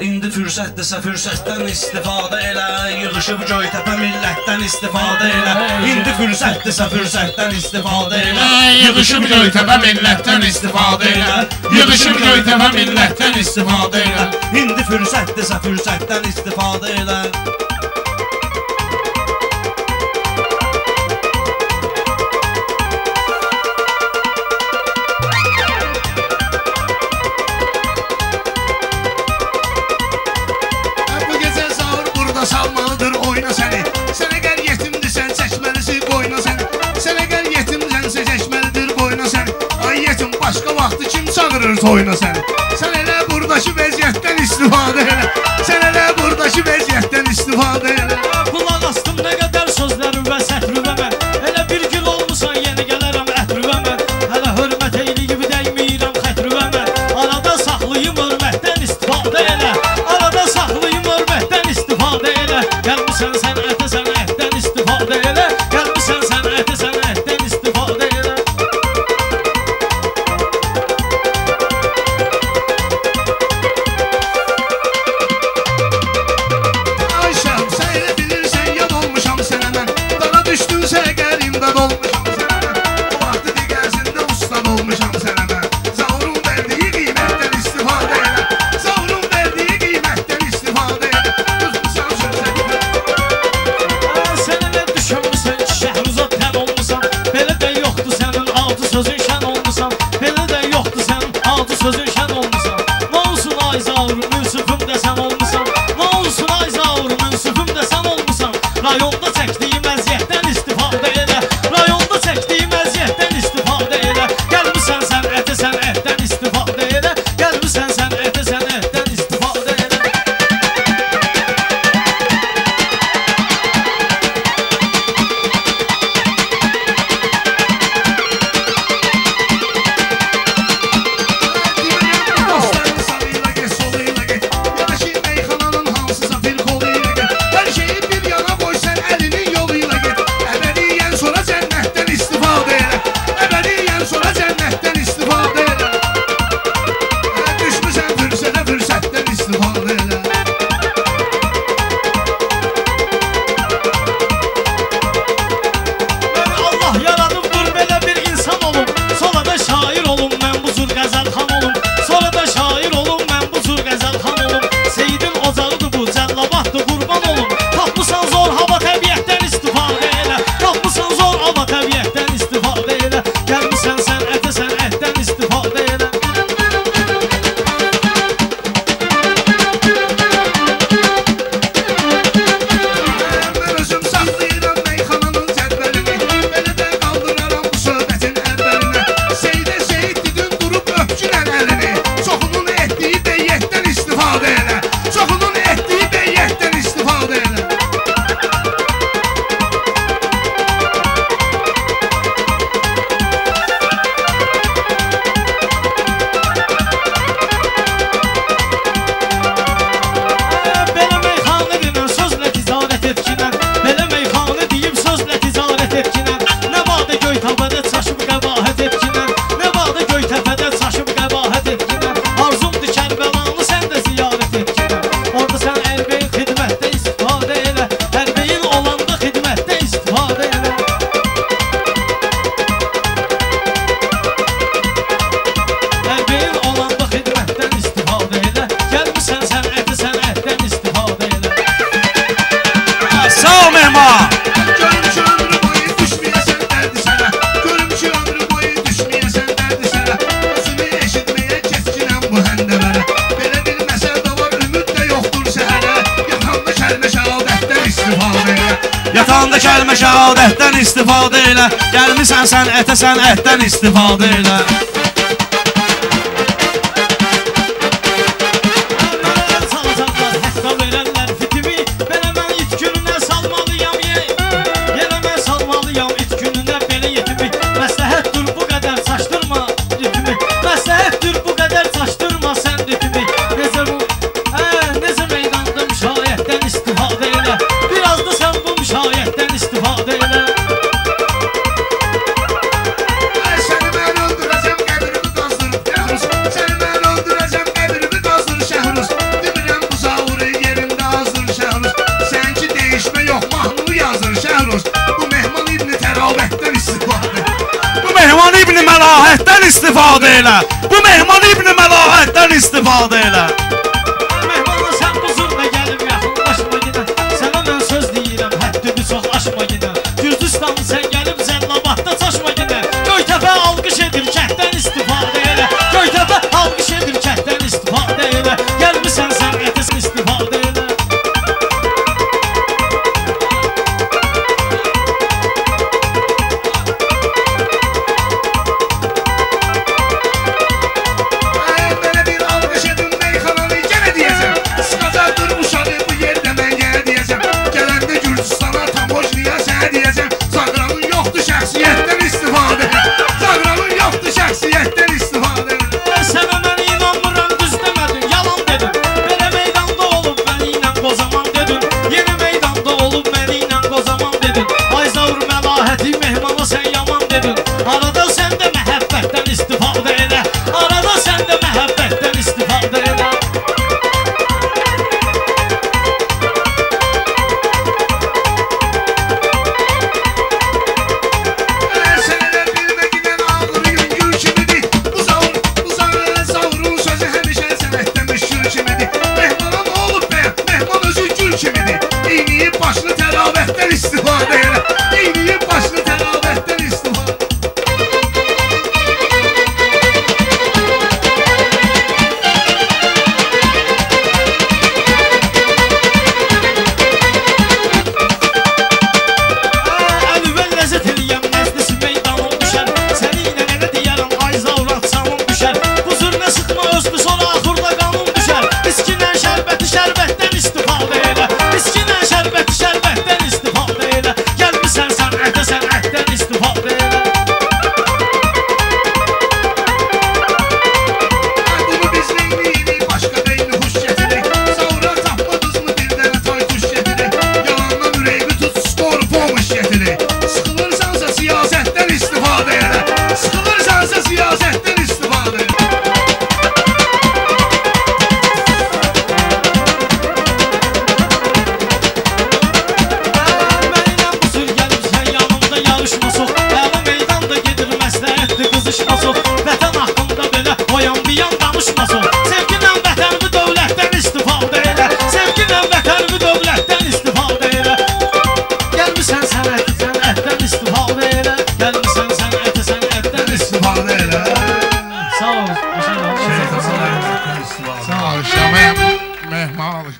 İndi fürsətdirsə fürsətdən istifadə elə, yığışıb Göytəpə millətdən istifadə elə. İndi fürsətdirsə fürsətdən istifadə elə, yığışıb Göytəpə millətdən istifadə elə. Yığışıb Göytəpə millətdən istifadə elə. İndi fürsətdirsə fürsətdən istifadə elə. Salmalıdır oyna səni. Sən əgər yetimdirsən çəkməlisin qoyna səni. Sən əgər yetimsənsə çəkməlidir qoyna səni. Ay yetim başqa vaxtı kim çağırır toyuna səni. Sən elə buradakı vəziyyətdən istifadə elə. Sən elə buradakı vəziyyətdən istifadə elə. Qulaq astım nə qədər sözlərim və sətrüvə mən. Elə bir gül olmusan yenə gələrəm ətrüvə mən. Hələ hörmət eyliyib dəyməyirəm xətrüvə mən. Arada saxlayım hörmətdən istifadə elə. Arada saxlayım hörmətdən istifadə elə. Gəlmişsən sənətə sənətdən istifadə elə. Gəlmişsən sənətə sənətdən istifadə elə. Ayşəm sən elə bilirsən yad olmuşam sənə mən. Dana düşdünsə əgər imdad olmuşam sənə mən. O vaxtı digərsində ustad olmuşam sənə mən. Zavrun verdiyi qiymətdən istifadə elə. Zavrun verdiyi qiymətdən istifadə elə. Düzmüsən sözə Sən elə düşünmüsən ki Şəhruzad tən olmusan. Belə də yoxdur sənin altı sözün şən olmusan. Belə də yoxdur sənin altı sözün şən olmusan. Nə olsun ay zavr münsifim də sən olmusan. Nə olsun ay zavr münsifim də sən olmusan. Rayonda çəkdiyim əziyyətdən istifadə elə. Rayonda çəkdiyim əziyyətdən istifadə elə. Gəlmişsən sənətə sənətdən istifadə elə. Gəlmişsən sənətə sənətdən istifadə elə. Dostların sağıyla get, soluyla get. Yanaşı meyxananın hansısa bir koluyla get. Hər şeyi bir yana qoy sən əlinin yoluyla get. Əbədiyyən sonra cənnətdən istifadə elə. Əbədiyyən sonra cənnətdən istifadə elə. Düşmüsən fürsətə fürsətdən istifadə elə. Allah yaradıbdır belə bir insan olum. Sonra da şair olum mən bu cür qəzəlxan olum. Sonra da şair olum mən bu cür qəzəlxan olum. Seyidin ocağıdır bu cəllabatdır qurban olum. Tapmısan zor hava təbiətdən istifadə elə. Tapmısan zor hava təbiətdən istifadə elə. Gəlmişsən sənətə sənətdən istifadə elə. Mən özüm saxlayıram meyxananın cədvəlini. Belə də qaldıraram bu söhbətin əvvəlinə. Seydə seyid dedin durub öpkünən əlini. Çoxunun etdiyi beyyətdən istifadə elə. Çoxunun etdiyi beyyətdən istifadə elə. Belə meyxanə deyən sözlə ticarət etkinən. Belə meyxanə deyib sözlə ticarət etkinən. Nə vaxtda Göytəpədə çaşıb qəbahət etkinən. Nə vaxtda Göytəpədə çaşıb qəbahət etkinən. Arzumdur Kərbəlanı sən də ziyarət etkinən. Orada sən əlbəyin xidmətdə istifadə elə. Əlbəyin olanda xidmətdə istifadə elə. Əlbəyin olanda xidmətdən istifadə elə. Gəlmişsən sənətə sənətdən istifadə elə. Sağ ol Mehman. Görüm ki ömrü boyu düşməyəsən dərdi sənə. Görüm ki ömrü boyu düşməyəsən dərdi sənə. Özünü eşitməyə keçkinəm bu həndəvərə. Belə bir məsəl də var, ümid də yoxdur səhərə. Yatanda kəlmə şəhadətdən istifadə elə. Yatanda kəlmə şəhadətdən istifadə elə. Gəlmisən sənətə sənətdən istifadə elə. Mənə salacaqlar, hətta verərlər fitimi. Belə mən it gününə salmalıyam Yenə mən salmalıyam it gününə belə yetimi. Məsləhətdir bu qədər çaşdırma ritmi. Məsləhətdir bu qədər çaşdırma sən ritmi. Necə bu, necə meydanda müşayiətdən istifadə elə. Biraz da sən bu müşayiətdən istifadə elə. Səni mən öldürəcəm istifadə elə. Bu Mehman İbn Məlahətdən istifadə elə. Mehmanla sən huzurla gəlib yaxınlaşma yenə. Sənə mən söz deyirəm, həddini çox aşma yenə. Gürcüstan sən gəlib Zəllabadda çaşma yenə. Göytəpə alqış edir, kənddən istifadə elə. Göytəpə alqış edir, kənddən istifadə elə. Gəlmisən sən ətəsin istifadə elə. Mənə bir alqış edin meyxananı yenə deyəcəm. Sıxacaqdır uşağı bu yerdə mən yenə deyəcəm. Gələndə Gürcüstana tamojniya sənə deyəcəm. Zaqralın yoxdur şəxsiyyətdən istifadə. Zaqralın yoxdur şəxsiyyətdən istifadə. Sənə mən inanmıram, düz demədin, yalan dedin. Belə meydanda olub məni ilə qozaman dedin. Yeni meydanda olub məni ilə qozaman dedin. Ay zavr məlahəti Mehmana sən yaman dedin. Arada sən də məhəbbətdən istifadə elə. Arada sən də məhəbbətdən istifadə elə. Sənə bilmə gidən ağır yüngül kimidir. Bu zavrun sözü həmişə sənətdən müşkül kimidir. Mehmana nə olub be? Mehman özü gül kimidir. İyniyib başını təravətdən istifadə elə. İyniyib başını təravətdən istifadə. Əlüvəl ləzzət eləyəm, nəzdisi meydanım düşər. Səni ilə nə deyərəm, ay zavrat canım düşər. Bu zürnə sıxma özlü, sonra axırda qanun düşər. İskinə şərbəti şərbətdən istifadə elə. İskinə şərbəti şərbətdən istifadə elə. Gəlmisən sənətə sənətdən istifadə elə. Bunu biz neyniyirik, başqa beyni huş getirik. Savra tapmadınız mı bir dənə tay tuş getirik. Yalandan ürəyimi tut, skor pomuş getirik. Sıxılırsansa siyasətdən istifadə elə. Sıxılırsansa siyasətdən istifadə elə. Mənimlə bu sür gəlib sən yanımda yarışma sox. Əli meydanda gedir məsləhətli qızışma sox. Vətən haqqında belə oyan bir yan danışma sox. Sevginlə vətənvi dövlətdən istifadə elə. Sevginlə vətənvi dövlətdən istifadə elə. Gəlmisən sənətə sənətdən istifadə elə. Gəlmisən sənətə sənətdən İstifadə elə. Sağ ol. Sağ ol, Şamil. Mehman.